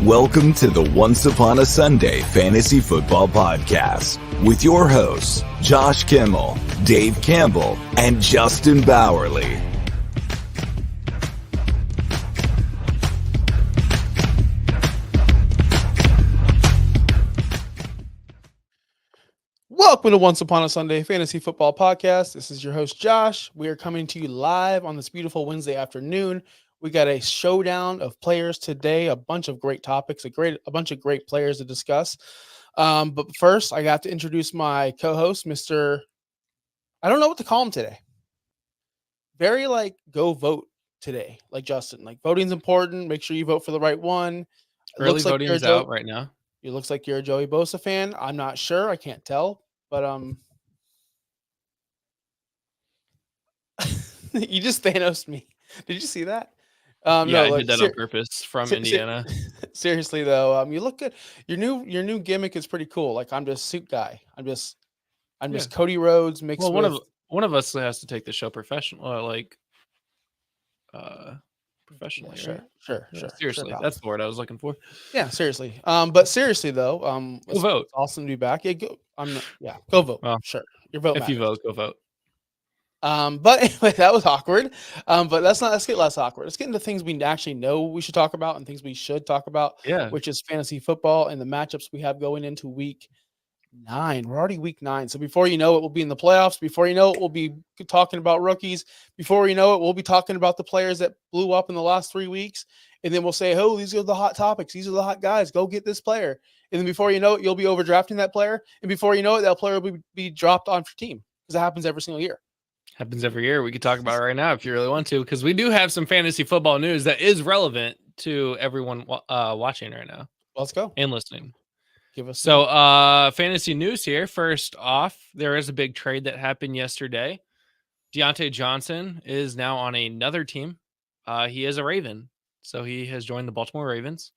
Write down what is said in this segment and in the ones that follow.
Welcome to the Once Upon a Sunday Fantasy Football Podcast with your hosts, Josh Kimmel, Dave Campbell, and Justin Bowerly. Welcome to Once Upon a Sunday Fantasy Football Podcast. This is your host, Josh. We are coming to you live on this beautiful Wednesday afternoon. We got a showdown of players today, a bunch of great topics, a bunch of great players to discuss. But first, I got to introduce my co-host, Mr. I don't know what to call him today. Very go vote today, like Justin. Like voting's important. Make sure you vote for the right one. Early voting is out right now. It looks like you're a Joey Bosa fan. I'm not sure. I can't tell. But you just Thanos me. Did you see that? I did that on purpose from Indiana. Seriously though, you look good. Your new gimmick is pretty cool. Like I'm just suit guy. I'm just Cody Rhodes mixed with one of us has to take the show professionally. Sure. Seriously, sure, that's the word I was looking for. Yeah, seriously. But seriously though, go vote. It's awesome to be back. Go vote. Well, sure, your vote. If you vote, go vote. But anyway, that was awkward. But let's get less awkward. Let's get into things we actually know we should talk about and things we should talk about. Yeah. Which is fantasy football and the matchups we have going into week 9. We're already week 9. So before you know it, we'll be in the playoffs. Before you know it, we'll be talking about rookies. Before you know it, we'll be talking about the players that blew up in the last 3 weeks. And then we'll say, oh, these are the hot topics. These are the hot guys. Go get this player. And then before you know it, you'll be overdrafting that player. And before you know it, that player will be dropped on your team because it happens every single year. Happens every year. We could talk about it right now if you really want to, because we do have some fantasy football news that is relevant to everyone watching right now. Let's go. And listening. Give us fantasy news here. First off, there is a big trade that happened yesterday. Deontay Johnson is now on another team. He is a Raven, so he has joined the Baltimore Ravens.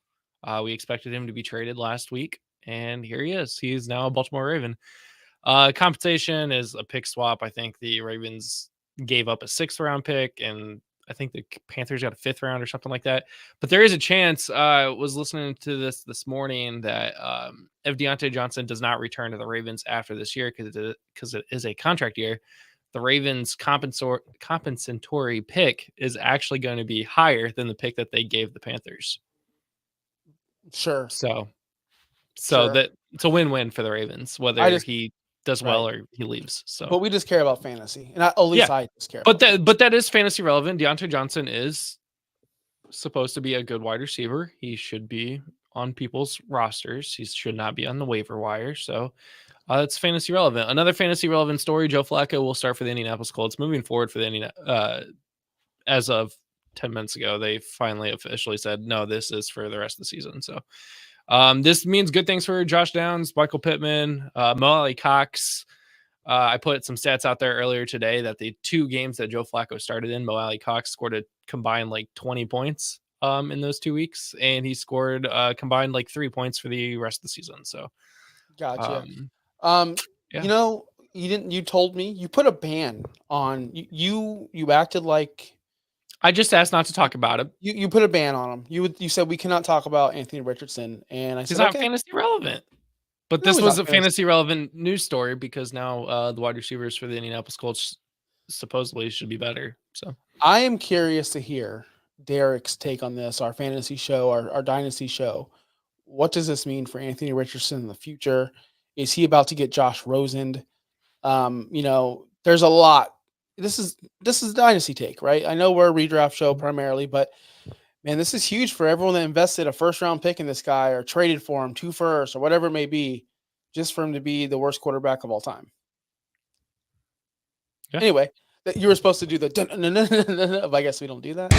We expected him to be traded last week, and here he is. He's now a Baltimore Raven. Compensation is a pick swap. I think the Ravens gave up a 6th round pick, and I think the Panthers got a 5th round or something like that. But there is a chance. I was listening to this morning that if Deontay Johnson does not return to the Ravens after this year, because it is a contract year, the Ravens' compensatory pick is actually going to be higher than the pick that they gave the Panthers. Sure. So that it's a win-win for the Ravens, whether he does well or he leaves. So, but we just care about fantasy, and at least I just care. But that is fantasy relevant. Deontay Johnson is supposed to be a good wide receiver. He should be on people's rosters. He should not be on the waiver wire. So it's fantasy relevant. Another fantasy relevant story: Joe Flacco will start for the Indianapolis Colts. Moving forward for the as of 10 minutes ago, they finally officially said no. This is for the rest of the season. So. This means good things for Josh Downs, Michael Pittman, Mo Cox. I put some stats out there earlier today that the 2 games that Joe Flacco started in, Mo Cox scored a combined 20 points in those 2 weeks, and he scored combined 3 points for the rest of the season. So, gotcha. Yeah. You told me you put a ban on you acted like. I just asked not to talk about it. You put a ban on him. You said we cannot talk about Anthony Richardson, and I said he's not fantasy relevant. But this was a fantasy relevant news story because now the wide receivers for the Indianapolis Colts supposedly should be better. So I am curious to hear Derek's take on this. Our fantasy show, our dynasty show. What does this mean for Anthony Richardson in the future? Is he about to get Josh Rosen? There's a lot. This is dynasty take, right? I know we're a redraft show primarily, but man, this is huge for everyone that invested a 1st round pick in this guy or traded for him 2 firsts or whatever it may be, just for him to be the worst quarterback of all time. Yeah. Anyway, you were supposed to do the but I guess we don't do that.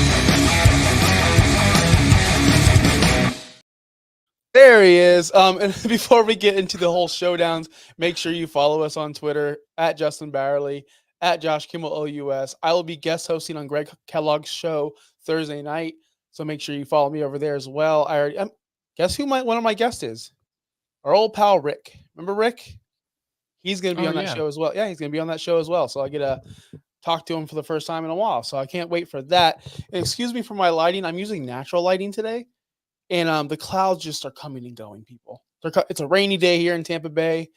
There he is. And before we get into the whole showdowns, make sure you follow us on Twitter at Justin Bowerly, at Josh Kimmel OUS. I will be guest hosting on Greg Kellogg's show Thursday night, so make sure you follow me over there as well. I already guess who one of my guests is? Our old pal Rick. Remember Rick? He's going to be on that show as well. Yeah, he's going to be on that show as well. So I get to talk to him for the first time in a while. So I can't wait for that. And excuse me for my lighting. I'm using natural lighting today. And the clouds just are coming and going, people. It's a rainy day here in Tampa Bay.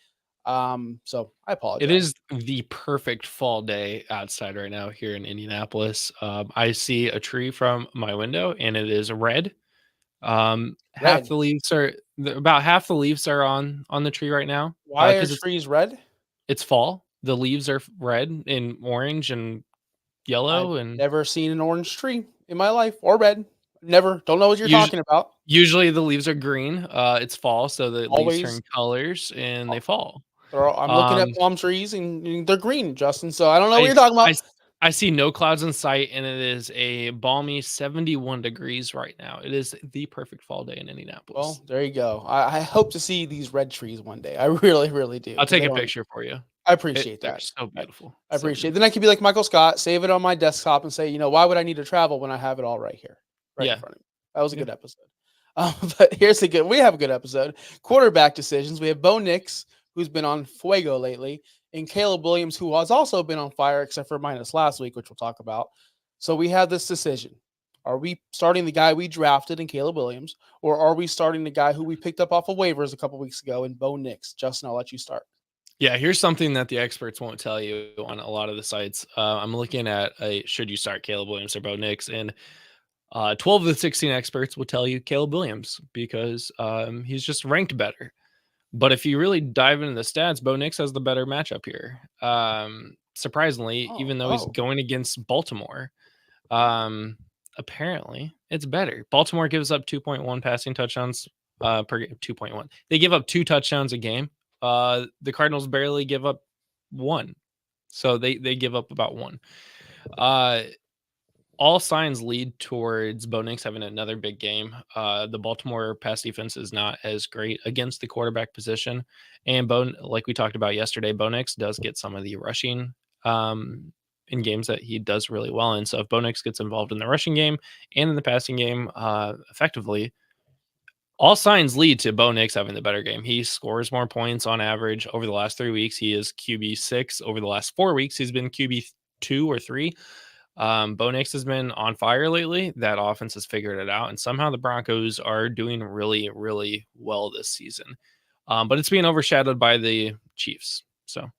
So I apologize. It is the perfect fall day outside right now here in Indianapolis. I see a tree from my window and it is red. Half Red. the leaves are about half the leaves are on the tree right now. Why are Because trees red? it's fall. The leaves are red and orange and yellow, I've and never seen an orange tree in my life, or red. Never. Don't know what you're usually talking about. usually the leaves are green. It's fall, so the leaves Always. turn colors and they fall. I'm looking at Um, palm trees and they're green, Justin. So I don't know what I you're talking I about. s I see no clouds in sight, and it is a balmy 71 degrees right now. It is the perfect fall day in Indianapolis. Well, there you go. I hope to see these red trees one day. I really, really do. I'll 'Cause take I a don't. picture for you. I appreciate They're that. so I, beautiful, I so appreciate it. beautiful. Then I could be like Michael Scott, save it on my desktop and say, why would I need to travel when I have it all right here, right in Yeah, front of me? That was a yeah. good episode. But we have a good episode. Quarterback decisions. We have Bo Nix, who's been on fuego lately, and Caleb Williams, who has also been on fire, except for minus last week, which we'll talk about. So we have this decision. Are we starting the guy we drafted in Caleb Williams, or are we starting the guy who we picked up off of waivers a couple weeks ago in Bo Nix? Justin, I'll let you start. Yeah, here's something that the experts won't tell you on a lot of the sites. I'm looking at should you start Caleb Williams or Bo Nix, and 12 of the 16 experts will tell you Caleb Williams because he's just ranked better. But if you really dive into the stats, Bo Nix has the better matchup here. Surprisingly, even though he's Oh. going against Baltimore, apparently it's better. Baltimore gives up 2.1 passing touchdowns per game. 2.1. They give up 2 touchdowns a game. The Cardinals barely give up 1. So they give up about 1. All signs lead towards Bo Nix having another big game. The Baltimore pass defense is not as great against the quarterback position. And like we talked about yesterday, Bo Nix does get some of the rushing in games that he does really well in. So if Bo Nix gets involved in the rushing game and in the passing game effectively, all signs lead to Bo Nix having the better game. He scores more points on average over the last 3 weeks. He is QB6. Over the last 4 weeks, he's been QB2 or 3. Bo Nix has been on fire lately. That offense has figured it out, and somehow the Broncos are doing really, really well this season. But it's being overshadowed by the Chiefs. So,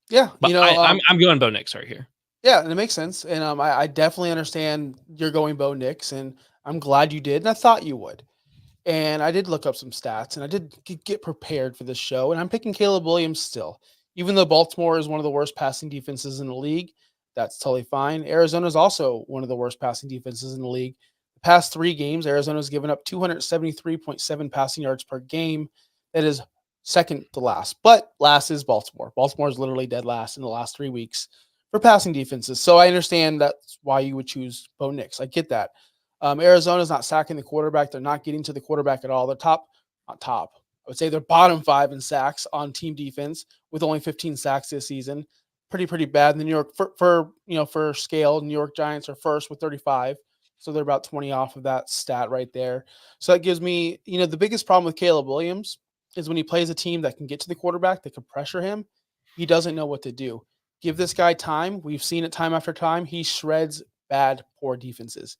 Yeah, but I'm going Bo Nix right here. Yeah, and it makes sense. And I definitely understand you're going Bo Nix, and I'm glad you did, and I thought you would. And I did look up some stats, and I did get prepared for this show, and I'm picking Caleb Williams still. Even though Baltimore is one of the worst passing defenses in the league, that's totally fine. Arizona is also one of the worst passing defenses in the league. The past 3 games, Arizona's given up 273.7 passing yards per game. That is second to last, but last is Baltimore. Baltimore is literally dead last in the last 3 weeks for passing defenses. So I understand that's why you would choose Bo Nix. I get that. Arizona's not sacking the quarterback. They're not getting to the quarterback at all. They're not top. I would say they're bottom 5 in sacks on team defense with only 15 sacks this season. Pretty bad. The New York for scale, New York Giants are first with 35. So they're about 20 off of that stat right there. So that gives me, the biggest problem with Caleb Williams is when he plays a team that can get to the quarterback, that can pressure him, he doesn't know what to do. Give this guy time. We've seen it time after time. He shreds bad, poor defenses.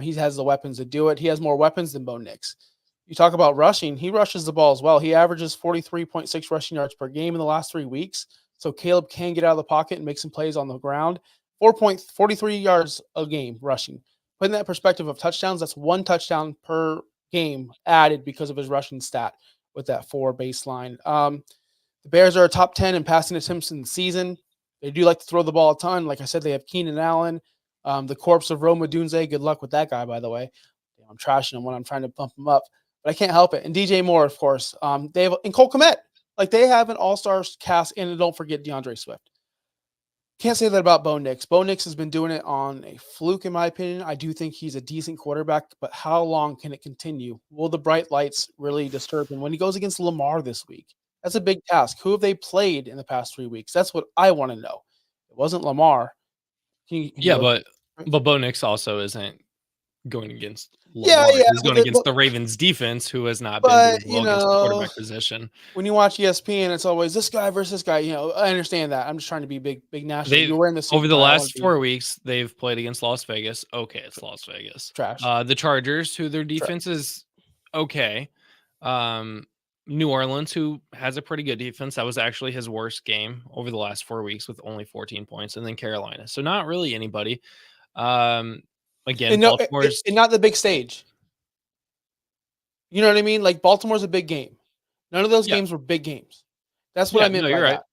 He has the weapons to do it. He has more weapons than Bo Nix. You talk about rushing. He rushes the ball as well. He averages 43.6 rushing yards per game in the last 3 weeks. So Caleb can get out of the pocket and make some plays on the ground. 4.43 yards a game rushing. Put in that perspective of touchdowns, that's 1 touchdown per game added because of his rushing stat with that 4 baseline. The Bears are a top 10 in passing attempts in the season. They do like to throw the ball a ton. Like I said, they have Keenan Allen, the corpse of Rome Odunze. Good luck with that guy, by the way. I'm trashing him when I'm trying to bump him up, but I can't help it. And DJ Moore, of course. They have and Cole Kmet. Like they have an all-star cast, and don't forget DeAndre Swift. Can't say that about Bo Nix. Bo Nix has been doing it on a fluke, in my opinion. I do think he's a decent quarterback, but how long can it continue? Will the bright lights really disturb him when he goes against Lamar this week? That's a big task. Who have they played in the past 3 weeks? That's what I want to know. It wasn't Lamar. Can Yeah, you but Bo Nix also isn't going against Lamar. Yeah. He's going against the Ravens defense, who has not been But, doing well against the quarterback position. when you watch ESPN, it's always this guy versus this guy. I understand that. I'm just trying to be big national. You're wearing the suit Over the tie. I wanna last be 4 weeks, they've played against Las Vegas. Okay, it's Las Vegas. trash. The Chargers, who their defense is okay. New Orleans, who has a pretty good defense. That was actually his worst game over the last 4 weeks with only 14 points, and then Carolina. So not really anybody. Again, And no, Baltimore's and not the big stage. You know what I mean? Like Baltimore's a big game. None of those yeah, games were big games. That's what yeah, I meant no, by you're right. that.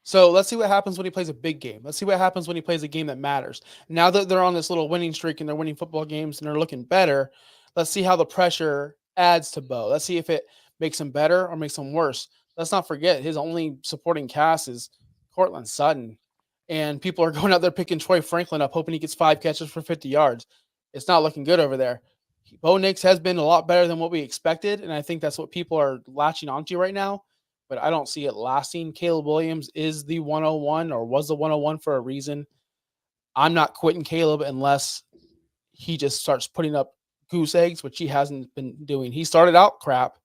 So let's see what happens when he plays a big game. Let's see what happens when he plays a game that matters. Now that they're on this little winning streak and they're winning football games and they're looking better, let's see how the pressure adds to Bo. Let's see if it makes him better or makes him worse. Let's not forget his only supporting cast is Cortland Sutton. And people are going out there picking Troy Franklin up, hoping he gets 5 catches for 50 yards. It's not looking good over there. Bo Nix has been a lot better than what we expected, and I think that's what people are latching onto right now. But I don't see it lasting. Caleb Williams is the 101 or was the 101 for a reason. I'm not quitting Caleb unless he just starts putting up goose eggs, which he hasn't been doing. He started out crap.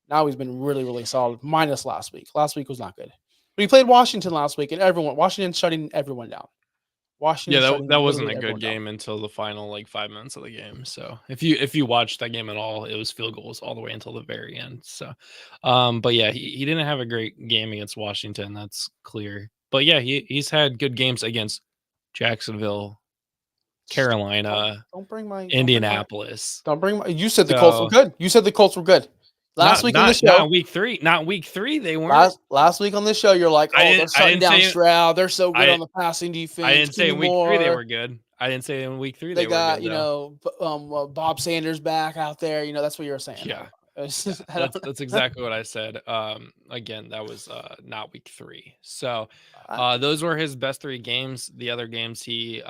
Now he's been really, really solid, minus last week. Last week was not good. But he played Washington last week, and Washington shutting everyone down. Yeah, Washington shutting that wasn't literally a everyone good down. game until the final 5 minutes of the game. So if you watched that game at all, it was field goals all the way until the very end. So, but yeah, he didn't have a great game against Washington. That's clear. But yeah, he's had good games against Jacksonville, Carolina, Don't bring my Indianapolis. Don't bring my. You said the Colts were So good. You said the Colts were good. Last week on the show, not week 3. Not week 3. They weren't. last week on this show, you're like, I they're shutting didn't down say Stroud. They're so good I on the passing defense. I didn't say Give in me week 3 they more. were good. I didn't say in week 3 They they got were good. Bob Sanders back out there. That's what you were saying. Yeah. It's Yeah, just- I don't- that's exactly what I said. Again, that was not week 3. So I- those were his best 3 games. The other games he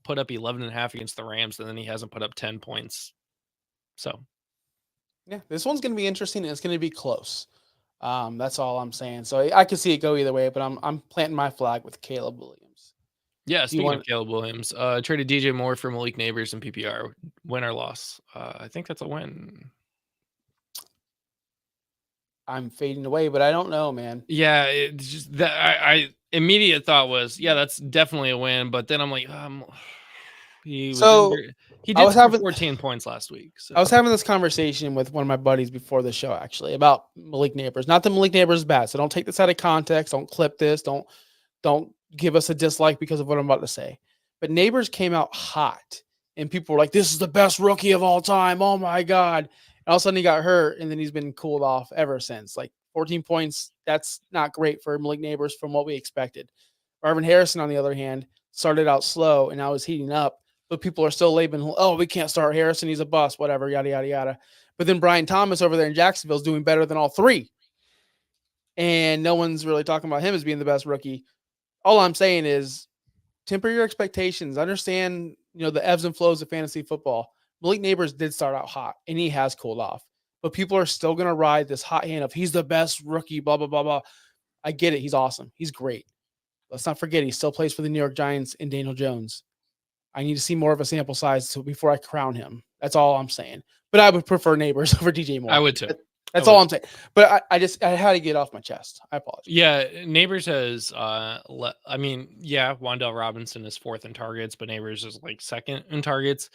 put up 11.5 against the Rams, and then he hasn't put up 10 points. So yeah, this one's going to be interesting. And it's going to be close. That's all I'm saying. So I could see it go either way, but I'm planting my flag with Caleb Williams. yeah, speaking of Caleb Williams, traded DJ Moore for Malik Neighbors in PPR. Win or loss? I think that's a win. I'm fading away, but I don't know, man. Yeah, it's just that I immediate thought was, yeah, that's definitely a win. But then I'm like, he did score 14 points last week. So I was having this conversation with one of my buddies before the show, actually, about Malik Neighbors. Not that Malik Neighbors is bad, so don't take this out of context. Don't clip this. Don't give us a dislike because of what I'm about to say. But Neighbors came out hot, and people were like, "This is the best rookie of all time! Oh my god!" And all of a sudden he got hurt, and then he's been cooled off ever since. 14 points, that's not great for Malik Neighbors from what we expected. Marvin Harrison, on the other hand, started out slow, and now is heating up. But people are still labeling, "Oh, we can't start Harrison. He's a bust, whatever, yada, yada, yada." But then Brian Thomas over there in Jacksonville is doing better than all 3. And no one's really talking about him as being the best rookie. All I'm saying is temper your expectations. Understand, the ebbs and flows of fantasy football. Malik Neighbors did start out hot, and he has cooled off. But people are still going to ride this hot hand of he's the best rookie, blah, blah, blah, blah. I get it. He's awesome. He's great. Let's not forget he still plays for the New York Giants and Daniel Jones. I need to see more of a sample size before I crown him. That's all I'm saying. But I would prefer Neighbors over DJ Moore. I would too. That's all I'm saying. But I had to get off my chest. I apologize. Yeah, Neighbors has Wan'Dale Robinson is 4th in targets, but Neighbors is 2nd in targets.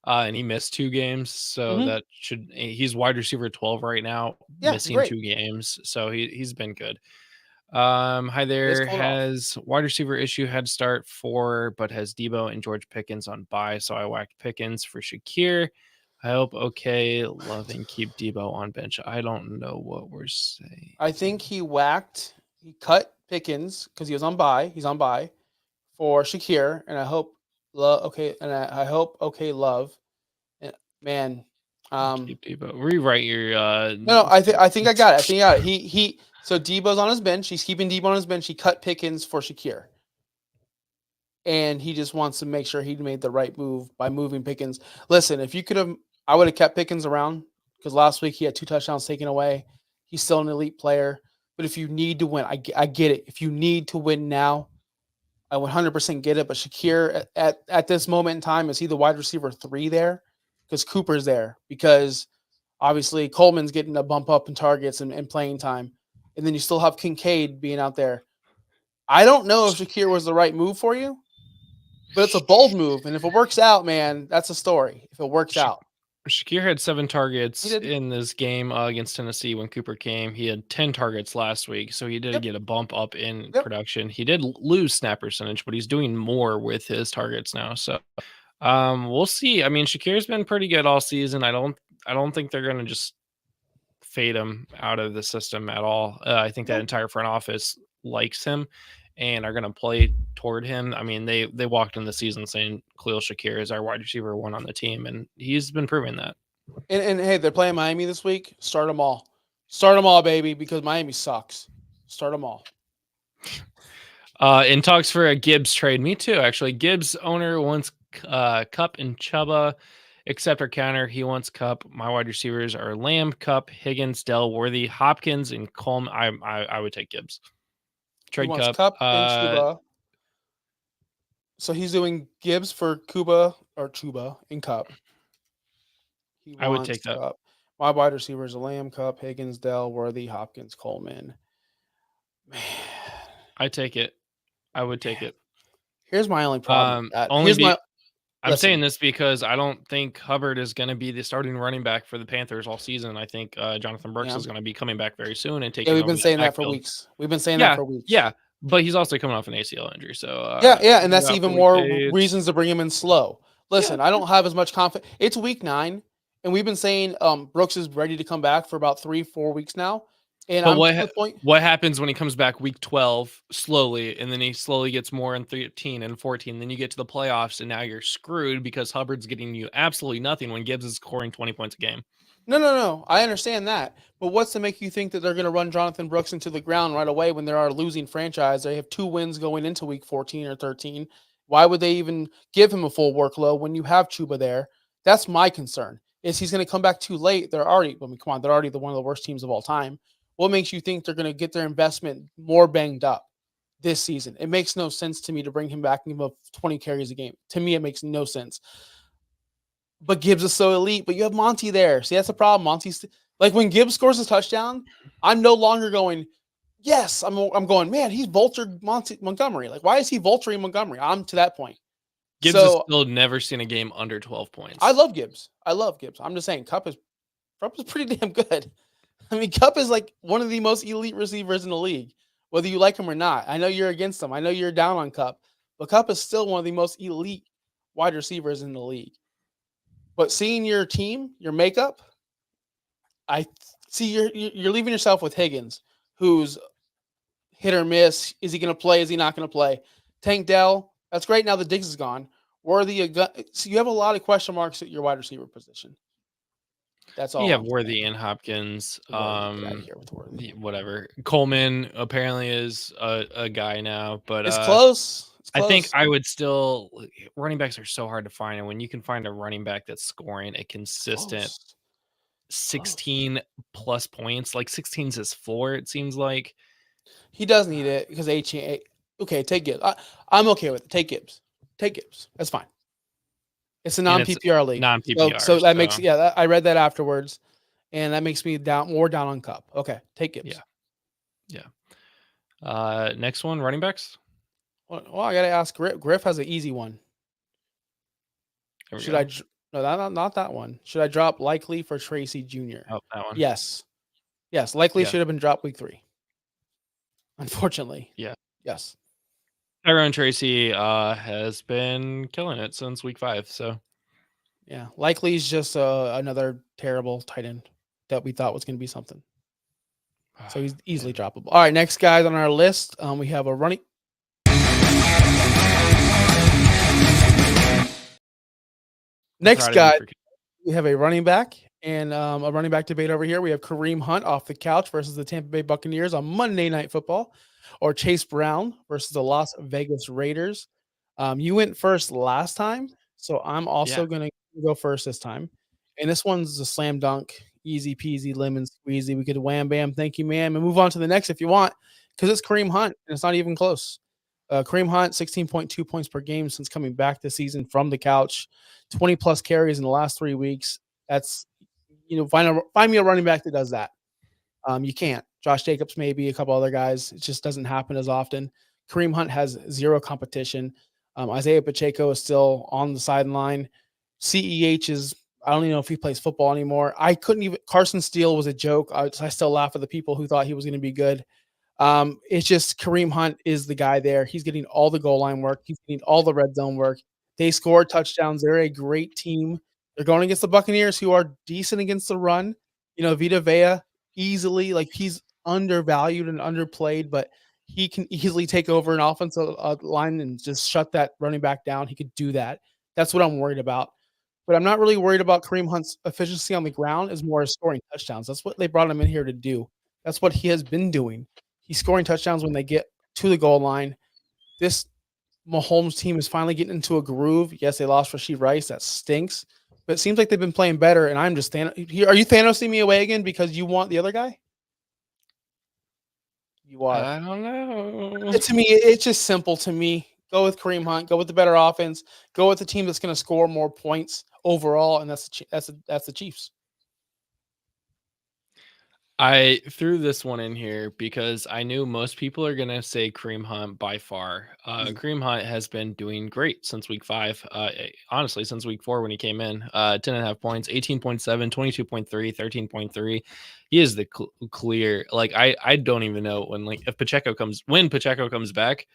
And he missed 2 games, so he's wide receiver 12 right now, missing great. 2 games. So he's been good. Hi there. Has wide receiver issue head start 4, but has Debo and George Pickens on bye. So I whacked Pickens for Shakir. I hope love and keep Debo on bench. I don't know what we're saying. I think he cut Pickens because he was on bye. He's on bye for Shakir, and I hope love. Man, keep Debo. Rewrite your. No, I think I got it. I think I got it. So Debo's on his bench. He's keeping Debo on his bench. He cut Pickens for Shakir. And he just wants to make sure he made the right move by moving Pickens. Listen, I would have kept Pickens around because last week he had 2 touchdowns taken away. He's still an elite player. But if you need to win, I get it. If you need to win now, I 100% get it. But Shakir, at this moment in time, is he the wide receiver 3 there? Because Cooper's there. Because obviously Coleman's getting a bump up in targets and playing time. And then you still have Kincaid being out there. I don't know if Shakir was the right move for you, but it's a bold move. And if it works out, man, that's a story. If it works out. Shakir had 7 targets He did. in this game against Tennessee when Cooper came. He had 10 targets last week, so he did Yep. get a bump up in Yep. production. He did lose snap percentage, but he's doing more with his targets now. So we'll see. I mean, Shakir's been pretty good all season. I don't think they're going to just fade him out of the system at all. I think that Nope. entire front office likes him and are going to play toward him. I mean, they walked in the season saying Khalil Shakir is our wide receiver 1 on the team, and he's been proving that. And hey, they're playing Miami this week. Start them all. Start them all, baby, because Miami sucks. Start them all. In talks for a Gibbs trade, me too, actually. Gibbs owner wants Cup and Chuba, accept or counter. He wants Cup. My wide receivers are Lamb, Cup, Higgins, Dell, Worthy, Hopkins, and Coleman. I would take Gibbs. Trade He wants Cup. Cup and Chuba. So he's doing Gibbs for Chuba and Cup. I would take that. Cup. My wide receivers are Lamb, Cup, Higgins, Dell, Worthy, Hopkins, Coleman. Man. I take it. I would take it. Here's my only problem. I'm saying this because I don't think Hubbard is going to be the starting running back for the Panthers all season. I think Jonathan Brooks is going to be coming back very soon and taking. Yeah, we've been saying that for weeks. Yeah, but he's also coming off an ACL injury, so and that's even more reasons to bring him in slow. Listen, I don't have as much confidence. It's week 9, and we've been saying Brooks is ready to come back for about 3-4 weeks now. And but what happens when he comes back week 12 slowly, and then he slowly gets more in 13 and 14? Then you get to the playoffs, and now you're screwed because Hubbard's getting you absolutely nothing when Gibbs is scoring 20 points a game. No. I understand that. But what's to make you think that they're going to run Jonathan Brooks into the ground right away when they are a losing franchise? They have 2 wins going into week 14 or 13. Why would they even give him a full workload when you have Chuba there? That's my concern. Is he's going to come back too late? They're already one of the worst teams of all time. What makes you think they're going to get their investment more banged up this season? It makes no sense to me to bring him back and give him 20 carries a game. To me, it makes no sense. But Gibbs is so elite, but you have Monty there. See, that's the problem. Monty's like when Gibbs scores a touchdown, I'm no longer going, yes, I'm going, man, he's vultured Montgomery. Like, why is he vulturing Montgomery? I'm to that point. Gibbs has still never seen a game under 12 points. I love Gibbs. I'm just saying Kupp is pretty damn good. I mean, Kupp is like one of the most elite receivers in the league, whether you like him or not. I know you're against him. I know you're down on Kupp, but Kupp is still one of the most elite wide receivers in the league. But seeing your team, your makeup, I see you're leaving yourself with Higgins, who's hit or miss. Is he going to play? Is he not going to play? Tank Dell, that's great. Now the Diggs is gone. Worthy, so you have a lot of question marks at your wide receiver position. That's all. You have Worthy and Hopkins. Whatever. Coleman apparently is a guy now, but it's close. I think I would still. Running backs are so hard to find, and when you can find a running back that's scoring a consistent 16 plus points, like 16 is his floor, it seems like he does need it because okay, take Gibbs. I'm okay with it. Take Gibbs. That's fine. It's a non-PPR league. Non-PPR. So that makes I read that afterwards, and that makes me more down on Kupp. Okay, take Gibbs. Yeah. Next one, running backs. Well, I gotta ask. Griff has an easy one. Should I? No, not that one. Should I drop Likely for Tracy Jr.? Oh, that one. Yes. Likely should have been dropped week 3. Unfortunately. Yeah. Yes. Tyrone Tracy has been killing it since week 5. So, yeah, Likely is just another terrible tight end that we thought was going to be something. So he's easily droppable. All right, next guys on our list, we have a running. Next guy, we have a running back and a running back debate over here. We have Kareem Hunt off the couch versus the Tampa Bay Buccaneers on Monday Night Football, or Chase Brown versus the Las Vegas Raiders. You went first last time, so I'm also going to go first this time. And this one's a slam dunk, easy peasy, lemon squeezy. We could wham bam, thank you, ma'am, and move on to the next if you want, because it's Kareem Hunt, and it's not even close. Kareem Hunt, 16.2 points per game since coming back this season from the couch, 20-plus carries in the last 3 weeks. That's, find me a running back that does that. You can't. Josh Jacobs, maybe a couple other guys. It just doesn't happen as often. Kareem Hunt has zero competition. Isaiah Pacheco is still on the sideline. CEH is, I don't even know if he plays football anymore. I couldn't even. Carson Steele was a joke. I still laugh at the people who thought he was going to be good. It's just Kareem Hunt is the guy there. He's getting all the goal line work. He's getting all the red zone work. They score touchdowns. They're a great team. They're going against the Buccaneers, who are decent against the run. Vita Vea easily, like, he's undervalued and underplayed, but he can easily take over an offensive line and just shut that running back down. He could do that. That's what I'm worried about. But I'm not really worried about Kareem Hunt's efficiency on the ground, is more scoring touchdowns. That's what they brought him in here to do. That's what he has been doing. He's scoring touchdowns when they get to the goal line. This Mahomes team is finally getting into a groove. Yes, they lost Rashee Rice. That stinks. But it seems like they've been playing better, and I'm just Are you Thanosing me away again because you want the other guy? You are. I don't know. To me, it's just simple to me. Go with Kareem Hunt. Go with the better offense. Go with the team that's going to score more points overall, and that's the Chiefs. I threw this one in here because I knew most people are going to say Kareem Hunt by far. Kareem Hunt has been doing great since week 5. Honestly, since week 4 when he came in, 10.5 points, 18.7, 22.3, 13.3. He is the clear. Like, I don't even know when Pacheco comes back.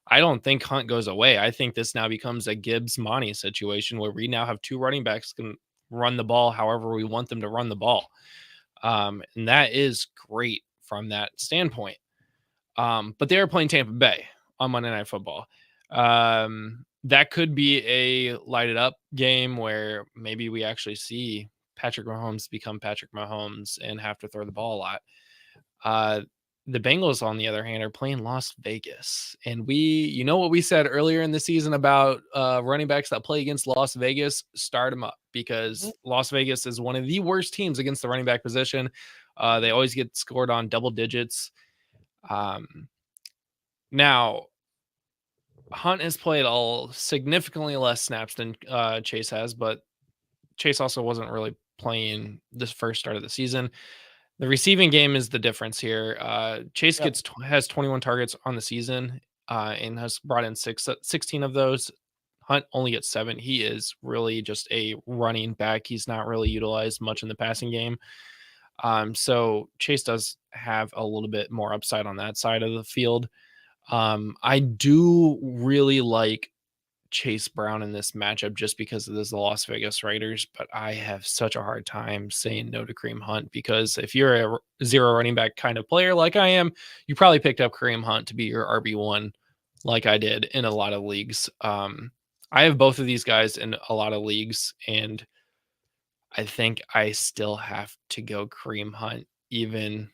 I don't think Hunt goes away. I think this now becomes a Gibbs-Monty situation where we now have 2 running backs can run the ball however we want them to run the ball. And that is great from that standpoint. But they are playing Tampa Bay on Monday Night Football. That could be a lighted up game where maybe we actually see Patrick Mahomes become Patrick Mahomes and have to throw the ball a lot. The Bengals, on the other hand, are playing Las Vegas. And what we said earlier in the season about running backs that play against Las Vegas, start them up, because Las Vegas is one of the worst teams against the running back position. They always get scored on double digits. Now, Hunt has played significantly less snaps than Chase has, but Chase also wasn't really playing this first start of the season. The receiving game is the difference here. Chase has 21 targets on the season and has brought in 16 of those. Hunt only gets 7. He is really just a running back. He's not really utilized much in the passing game. So Chase does have a little bit more upside on that side of the field. I do really like Chase Brown in this matchup just because it is the Las Vegas Raiders, but I have such a hard time saying no to Kareem Hunt, because if you're a zero running back kind of player like I am, you probably picked up Kareem Hunt to be your RB1 like I did in a lot of leagues. I have both of these guys in a lot of leagues, and I think I still have to go Kareem Hunt, even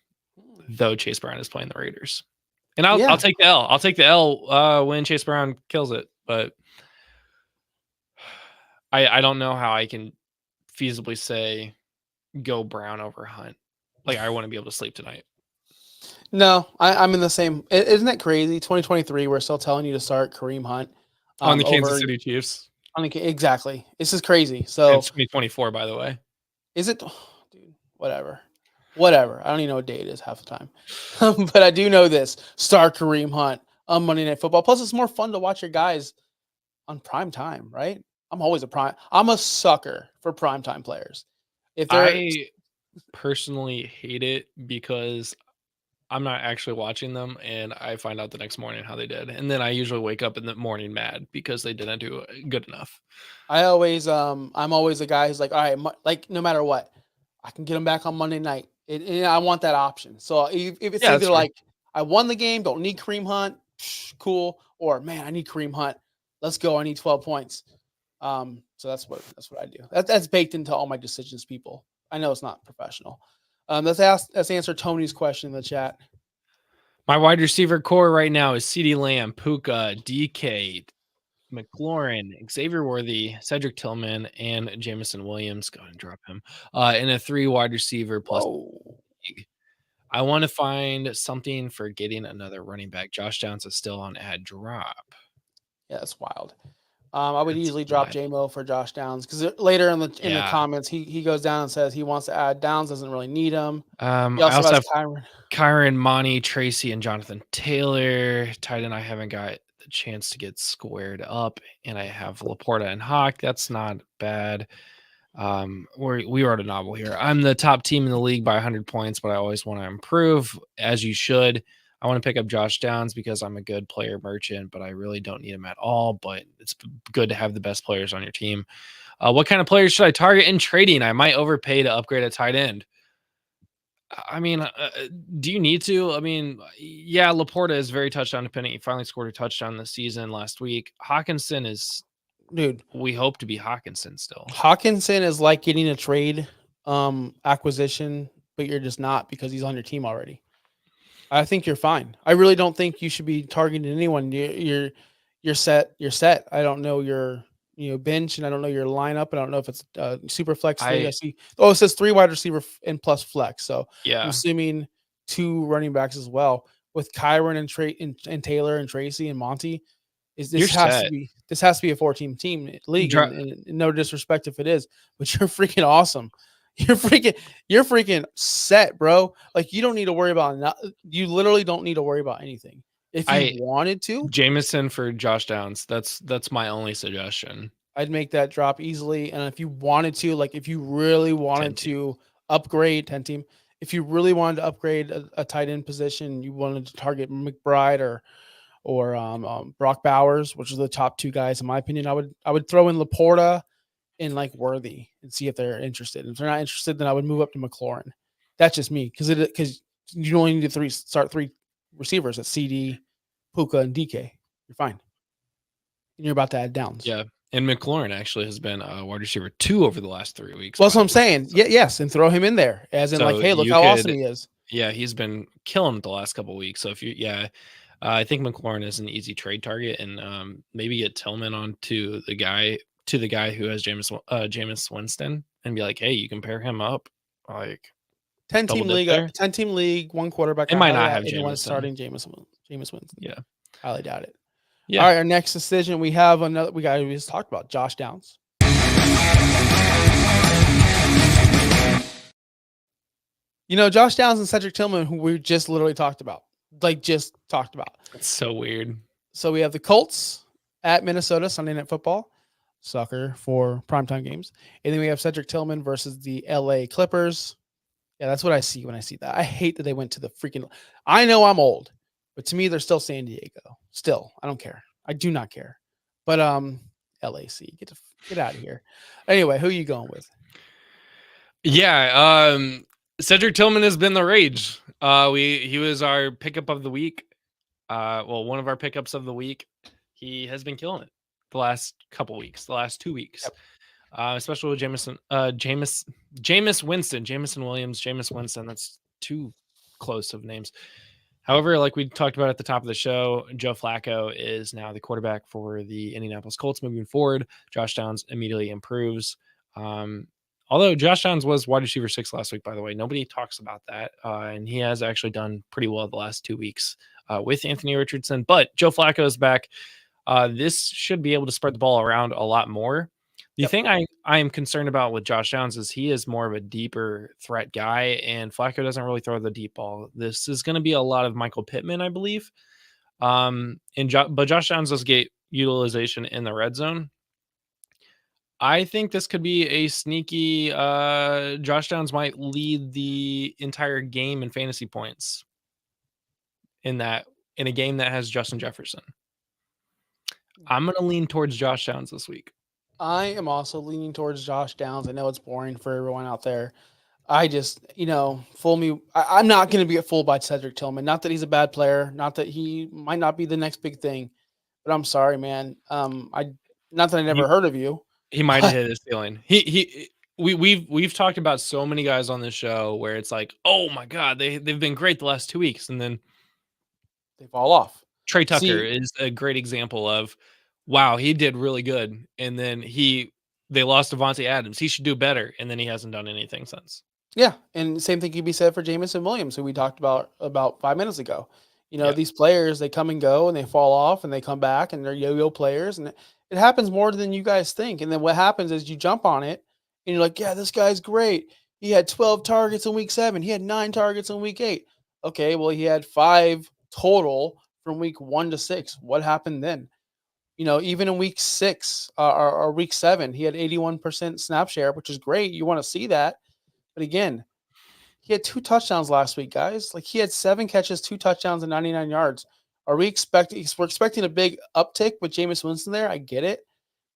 though Chase Brown is playing the Raiders. And I'll take the L. I'll take the L when Chase Brown kills it, but I don't know how I can feasibly say go Brown over Hunt. Like, I want to be able to sleep tonight. No, I'm in the same. Isn't that crazy? 2023, we're still telling you to start Kareem Hunt on the Kansas City Chiefs. Exactly. This is crazy. So it's 2024, by the way. Is it? Oh, dude, whatever. I don't even know what day it is half the time. But I do know this. Start Kareem Hunt on Monday Night Football. Plus, it's more fun to watch your guys on prime time, right? I'm a sucker for primetime players. I personally hate it because I'm not actually watching them, and I find out the next morning how they did, and then I usually wake up in the morning mad because they didn't do good enough. I'm always a guy who's like, all right, like, no matter what, I can get them back on Monday night, and I want that option. So if it's either like I won the game, don't need Kareem Hunt, cool, or man, I need Kareem Hunt, let's go, I need 12 points. So that's what I do. That's baked into all my decisions, people. I know it's not professional. Let's answer Tony's question in the chat. My wide receiver core right now is CeeDee Lamb, Puka, DK, McLaurin, Xavier Worthy, Cedric Tillman, and Jamison Williams. Go ahead and drop him. In a 3 wide receiver plus. I want to find something for getting another running back. Josh Downs is still on ad drop. Yeah, that's wild. I would easily drop J-Mo for Josh Downs, because later in the comments he goes down and says he wants to add Downs, doesn't really need him. I also have Kyron, Monty, Tracy, and Jonathan Taylor. Tight end I haven't got the chance to get squared up, and I have Laporta and Hawk. That's not bad. We wrote a novel here. I'm the top team in the league by 100 points, but I always want to improve, as you should. I want to pick up Josh Downs because I'm a good player merchant, but I really don't need him at all. But it's good to have the best players on your team. What kind of players should I target in trading? I might overpay to upgrade a tight end. I mean, do you need to? I mean, yeah, Laporta is very touchdown dependent. He finally scored a touchdown this season last week. Hawkinson is, Dude, we hope to be Hawkinson still. Hawkinson is like getting a trade acquisition, but you're just not because he's on your team already. I think you're fine. I really don't think you should be targeting anyone. You're set. You're set. I don't know your bench, and I don't know your lineup. I don't know if it's super flex league. I see. Oh, it says 3 wide receiver and plus flex. So Yeah, I'm assuming 2 running backs as well with Kyron and Taylor and Tracy and Monty. This has to be a 14-team league, and no disrespect if it is, but you're freaking awesome. You're freaking set, bro. Like you don't need to worry about you literally don't need to worry about anything. If you wanted to, Jameson for Josh Downs. That's my only suggestion. I'd make that drop easily. And if you wanted to, like if you really wanted to upgrade 10-team, if you really wanted to upgrade a tight end position, you wanted to target McBride or Brock Bowers, which are the top 2 guys in my opinion, I would throw in Laporta and like Worthy and see if they're interested. If they're not interested, then I would move up to McLaurin. That's just me because you only need to start 3 receivers at CD, Puka, and DK. You're fine. And you're about to add Downs. Yeah, and McLaurin actually has been a wide receiver 2 over the last 3 weeks. Well, that's what I'm saying. So. Yes, and throw him in there as in like, hey, look how awesome he is. Yeah, he's been killing it the last couple of weeks. So if you, I think McLaurin is an easy trade target, and maybe get Tillman on to the guy who has Jameis Winston, and be like, hey, you can pair him up, like 10-team league, 1 quarterback. It might not have anyone starting Jameis Winston. Yeah, highly doubt it. Yeah. All right, our next decision we have another. We just talked about Josh Downs. Josh Downs and Cedric Tillman, who we just literally talked about. It's so weird. So we have the Colts at Minnesota, Sunday Night Football, sucker for primetime games. And then we have Cedric Tillman versus the LA Clippers. Yeah, that's what I see when I see that. I hate that they went to the freaking – I know I'm old, but to me, they're still San Diego. Still, I don't care. I do not care. But LAC, get out of here. Anyway, who are you going with? Yeah, Cedric Tillman has been the rage. He was our pickup of the week. One of our pickups of the week. He has been killing it the last couple weeks, the last 2 weeks. Yep. Especially with Jameis Winston. That's too close of names. However, like we talked about at the top of the show, Joe Flacco is now the quarterback for the Indianapolis Colts moving forward. Josh Downs immediately improves. Although Josh Downs was wide receiver 6 last week, by the way, nobody talks about that. And he has actually done pretty well the last 2 weeks with Anthony Richardson. But Joe Flacco is back. This should be able to spread the ball around a lot more. The thing I am concerned about with Josh Downs is he is more of a deeper threat guy, and Flacco doesn't really throw the deep ball. This is going to be a lot of Michael Pittman, I believe. But Josh Downs does get utilization in the red zone. I think this could be a sneaky Josh Downs might lead the entire game in fantasy points in a game that has Justin Jefferson. I'm going to lean towards Josh Downs this week. I am also leaning towards Josh Downs. I know it's boring for everyone out there. I just, fool me. I'm not going to be fooled by Cedric Tillman. Not that he's a bad player. Not that he might not be the next big thing. But I'm sorry, man. Not that I never heard of you. He might have hit his ceiling. We've talked about so many guys on this show where it's like, oh my God, they've been great the last 2 weeks, and then they fall off. Trey Tucker is a great example of, wow, he did really good, and then they lost Devontae Adams. He should do better, and then he hasn't done anything since. Yeah, and same thing could be said for Jameson Williams, who we talked about 5 minutes ago. These players, they come and go, and they fall off, and they come back, and they're yo-yo players, and it happens more than you guys think. And then what happens is you jump on it, and you're like, yeah, this guy's great. He had 12 targets in week 7. He had 9 targets in week 8. Okay, well, he had 5 total from week 1 to 6. What happened then? Even in week 6 or week 7, he had 81% snap share, which is great. You want to see that. But again, he had 2 touchdowns last week, guys. Like, he had 7 catches, 2 touchdowns, and 99 yards. We're expecting a big uptick with Jameis Winston there? I get it.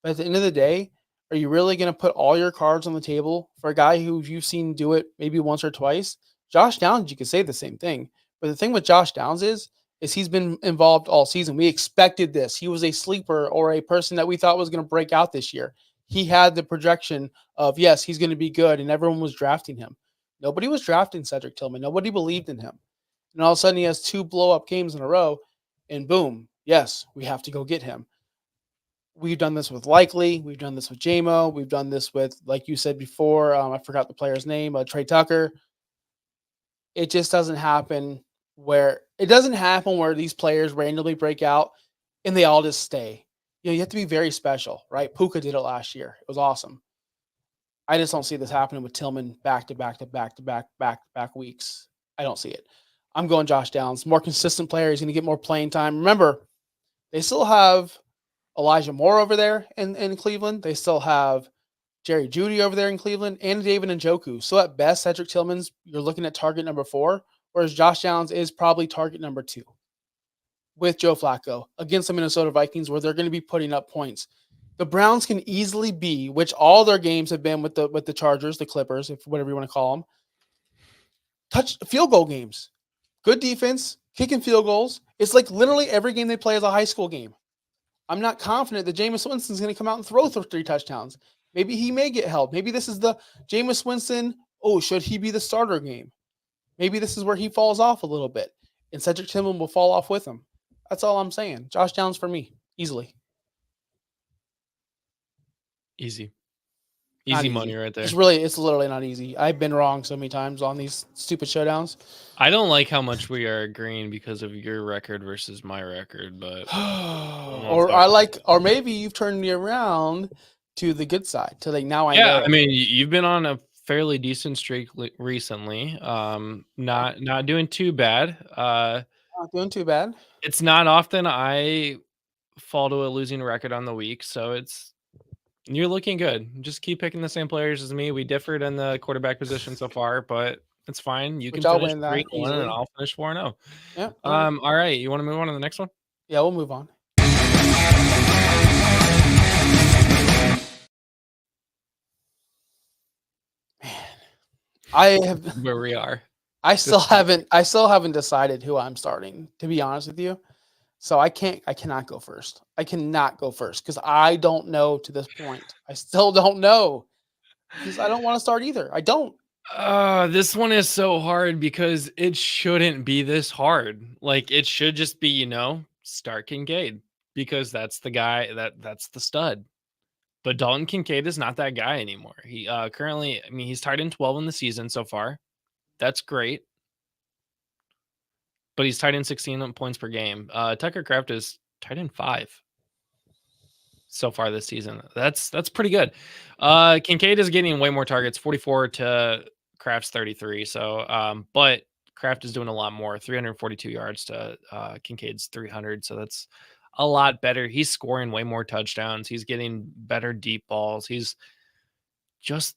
But at the end of the day, are you really going to put all your cards on the table for a guy who you've seen do it maybe once or twice? Josh Downs, you could say the same thing. But the thing with Josh Downs is he's been involved all season. We expected this. He was a sleeper or a person that we thought was going to break out this year. He had the projection of, yes, he's going to be good, and everyone was drafting him. Nobody was drafting Cedric Tillman. Nobody believed in him. And all of a sudden he has 2 blow-up games in a row, and boom, yes, we have to go get him. We've done this with Likely. We've done this with JMO. We've done this with, like you said before, I forgot the player's name, Trey Tucker. It just doesn't happen where these players randomly break out and they all just stay. You have to be very special, right? Puka did it last year. It was awesome. I just don't see this happening with Tillman back to back weeks. I don't see it. I'm going Josh Downs. More consistent player. He's going to get more playing time. Remember, they still have Elijah Moore over there in Cleveland. They still have Jerry Jeudy over there in Cleveland and David Njoku. So at best, Cedric Tillman's, you're looking at target number 4, whereas Josh Downs is probably target number 2 with Joe Flacco against the Minnesota Vikings, where they're going to be putting up points. The Browns can easily be, which all their games have been with the Chargers, the Clippers, if whatever you want to call them, field goal games. Good defense, kicking field goals. It's like literally every game they play is a high school game. I'm not confident that Jameis Winston's going to come out and throw 3 touchdowns. Maybe he may get held. Maybe this is the Jameis Winston, should he be the starter game? Maybe this is where he falls off a little bit, and Cedric Tillman will fall off with him. That's all I'm saying. Josh Downs for me, easily. Easy Easy. money right there. It's literally not easy. I've been wrong so many times on these stupid showdowns. I don't like how much we are agreeing because of your record versus my record, but or maybe you've turned me around to the good side. To like now I know. I mean, you've been on a fairly decent streak recently. Not doing too bad. Not doing too bad. It's not often I fall to a losing record on the week, so you're looking good. Just keep picking the same players as me. We differed in the quarterback position so far, but it's fine. You can finish 3-1 and I'll finish 4-0. Yeah. All right. You want to move on to the next one? Yeah, we'll move on. Man, where we are. I still haven't decided who I'm starting, to be honest with you. So I cannot go first. I cannot go first because I don't know to this point. I still don't know because I don't want to start either. I don't. This one is so hard because it shouldn't be this hard. Like, it should just be, start Kincaid because that's the guy that's the stud. But Dalton Kincaid is not that guy anymore. He currently, he's tied in 12 in the season so far. That's great. But he's tied in 16 points per game. Tucker Kraft is tied in 5 so far this season. That's pretty good. Kincaid is getting way more targets, 44 to Kraft's 33. So, but Kraft is doing a lot more, 342 yards to Kincaid's 300. So that's a lot better. He's scoring way more touchdowns. He's getting better deep balls. He's just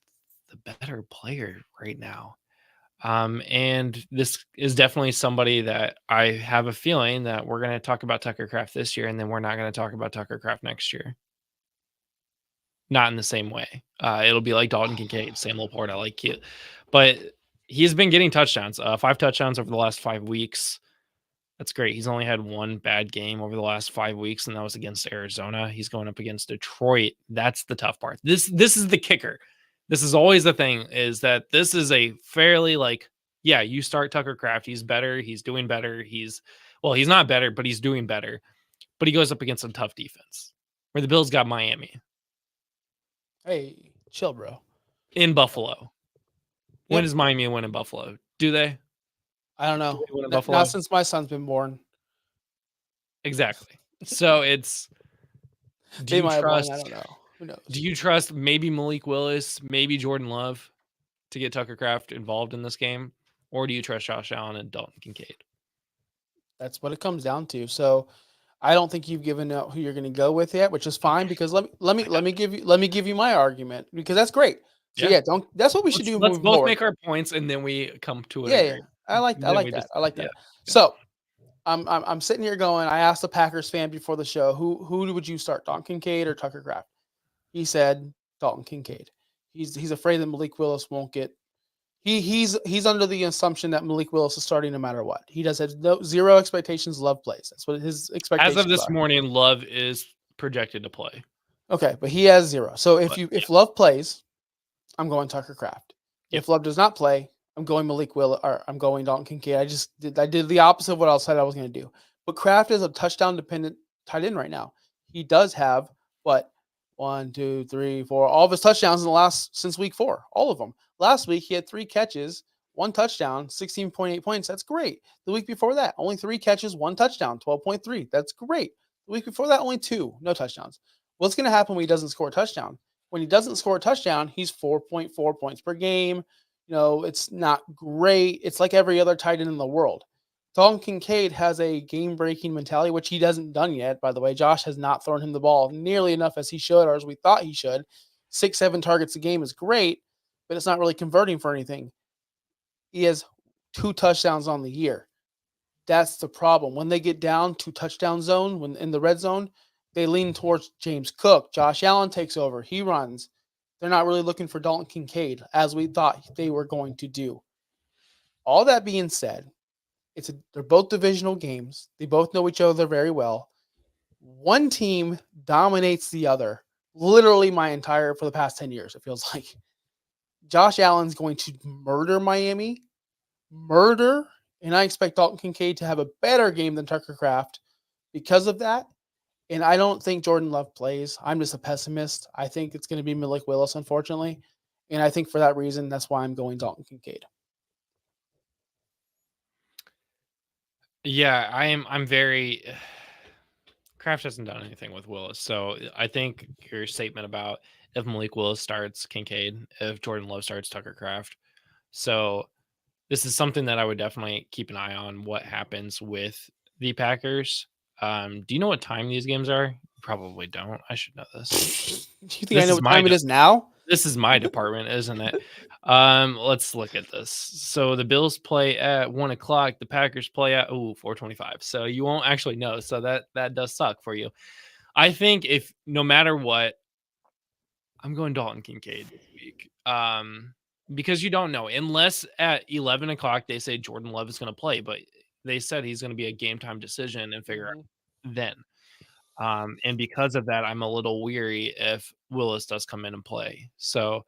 the better player right now. And this is definitely somebody that I have a feeling that we're going to talk about Tucker Kraft this year, and then we're not going to talk about Tucker Kraft next year. Not in the same way. It'll be like Dalton Kincaid, Sam Laporta, like you. But he's been getting touchdowns, 5 touchdowns over the last 5 weeks. That's great. He's only had 1 bad game over the last 5 weeks, and that was against Arizona. He's going up against Detroit. That's the tough part. This is the kicker. This is always the thing, is that this is a fairly you start Tucker Kraft. He's better. He's doing better. He's not better, but he's doing better. But he goes up against a tough defense where the Bills got Miami. Hey, chill, bro. In Buffalo. When does Miami win in Buffalo? Do they? I don't know. Not since my son's been born. Exactly. So it's. Do you trust? I don't know. Who knows? Do you trust maybe Malik Willis, maybe Jordan Love to get Tucker Kraft involved in this game? Or do you trust Josh Allen and Dalton Kincaid? That's what it comes down to. So I don't think you've given out who you're going to go with yet, which is fine because let me give you my argument because that's great. So that's what we should do. Let's moving both forward. make our points and then we come to an Yeah. agreement. I like that. So I'm sitting here going. I asked the Packers fan before the show, who would you start, Dalton Kincaid or Tucker Kraft? He said Dalton Kincaid. He's afraid that Malik Willis won't get. He's under the assumption that Malik Willis is starting no matter what. He does have zero expectations. Love plays. That's what his expectations are. As of this morning, Love is projected to play. Okay, but he has 0. So if Love plays, I'm going Tucker Kraft. If Love does not play, I'm going Malik Willis, or I'm going Dalton Kincaid. I did the opposite of what I said I was going to do. But Kraft is a touchdown dependent tight end right now. He does have 1, 2, 3, 4, all of his touchdowns since week 4, all of them. Last week he had 3 catches, 1 touchdown, 16.8 points. That's great. The week before that, only 3 catches, 1 touchdown, 12.3. That's great. The week before that, only 2, no touchdowns. What's going to happen when he doesn't score a touchdown? When he doesn't score a touchdown, he's 4.4 points per game. It's not great. It's like every other tight end in the world. Dalton Kincaid has a game-breaking mentality, which he hasn't done yet, by the way. Josh has not thrown him the ball nearly enough as he should, or as we thought he should. 6, 7 targets a game is great, but it's not really converting for anything. He has 2 touchdowns on the year. That's the problem. When they get down to touchdown zone, when in the red zone, they lean towards James Cook. Josh Allen takes over. He runs. They're not really looking for Dalton Kincaid as we thought they were going to do. All that being said, they're both divisional games. They both know each other very well. One team dominates the other. Literally for the past 10 years, it feels like. Josh Allen's going to murder Miami. And I expect Dalton Kincaid to have a better game than Tucker Kraft because of that. And I don't think Jordan Love plays. I'm just a pessimist. I think it's going to be Malik Willis, unfortunately. And I think for that reason, that's why I'm going Dalton Kincaid. Yeah, I'm very. Kraft hasn't done anything with Willis, so I think your statement about if Malik Willis starts Kincaid, if Jordan Love starts Tucker Kraft. So this is something that I would definitely keep an eye on. What happens with the Packers? Do you know what time these games are? You probably don't. I should know this. Do you think I know what time it is now? This is my department, isn't it? Let's look at this. So the Bills play at 1:00. The Packers play at 4:25. So you won't actually know. So that does suck for you. I think if no matter what, I'm going Dalton Kincaid this week. Because you don't know unless at 11:00 they say Jordan Love is going to play, but they said he's going to be a game time decision and figure out then. And because of that, I'm a little weary if Willis does come in and play. So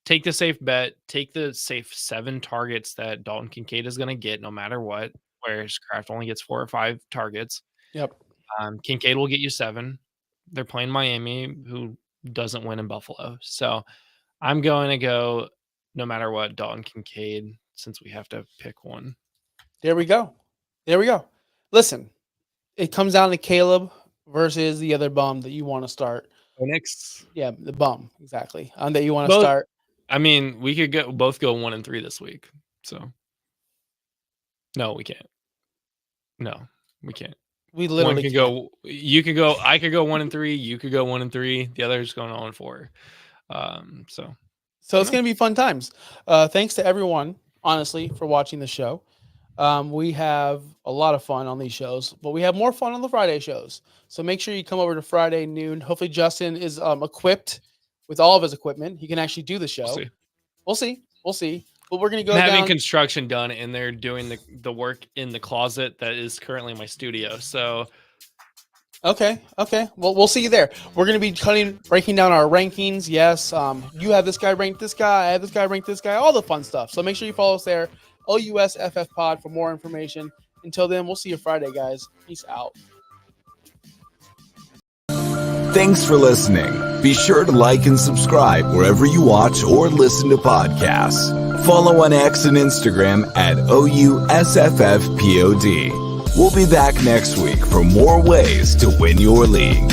take the safe bet, take the safe 7 targets that Dalton Kincaid is going to get no matter what, whereas Kraft only gets 4 or 5 targets. Yep. Kincaid will get you 7. They're playing Miami, who doesn't win in Buffalo. So I'm going to go no matter what, Dalton Kincaid, since we have to pick one. There we go. Listen, it comes down to Caleb versus the other bum that you want to start. Phoenix. Yeah, the bum, exactly. That you want to start. I mean, we could both go 1-3 this week. So no, we can't. No, we can't. We literally can go. You could go. I could go 1-3. You could go 1-3. The other's going 0-4. So it's going to be fun times. Thanks to everyone, honestly, for watching the show. We have a lot of fun on these shows, but we have more fun on the Friday shows. So make sure you come over to Friday noon. Hopefully Justin is equipped with all of his equipment. He can actually do the show. We'll see. But we're going to go having construction done, and they're doing the work in the closet that is currently my studio. So Okay. Well, we'll see you there. We're going to be breaking down our rankings. Yes. You have this guy ranked this guy. I have this guy ranked this guy. All the fun stuff. So make sure you follow us there. OUSFF Pod for more information. Until then, we'll see you Friday, guys. Peace out. Thanks for listening. Be sure to like and subscribe wherever you watch or listen to podcasts. Follow on X and Instagram at OUSFFPOD. We'll be back next week for more ways to win your league.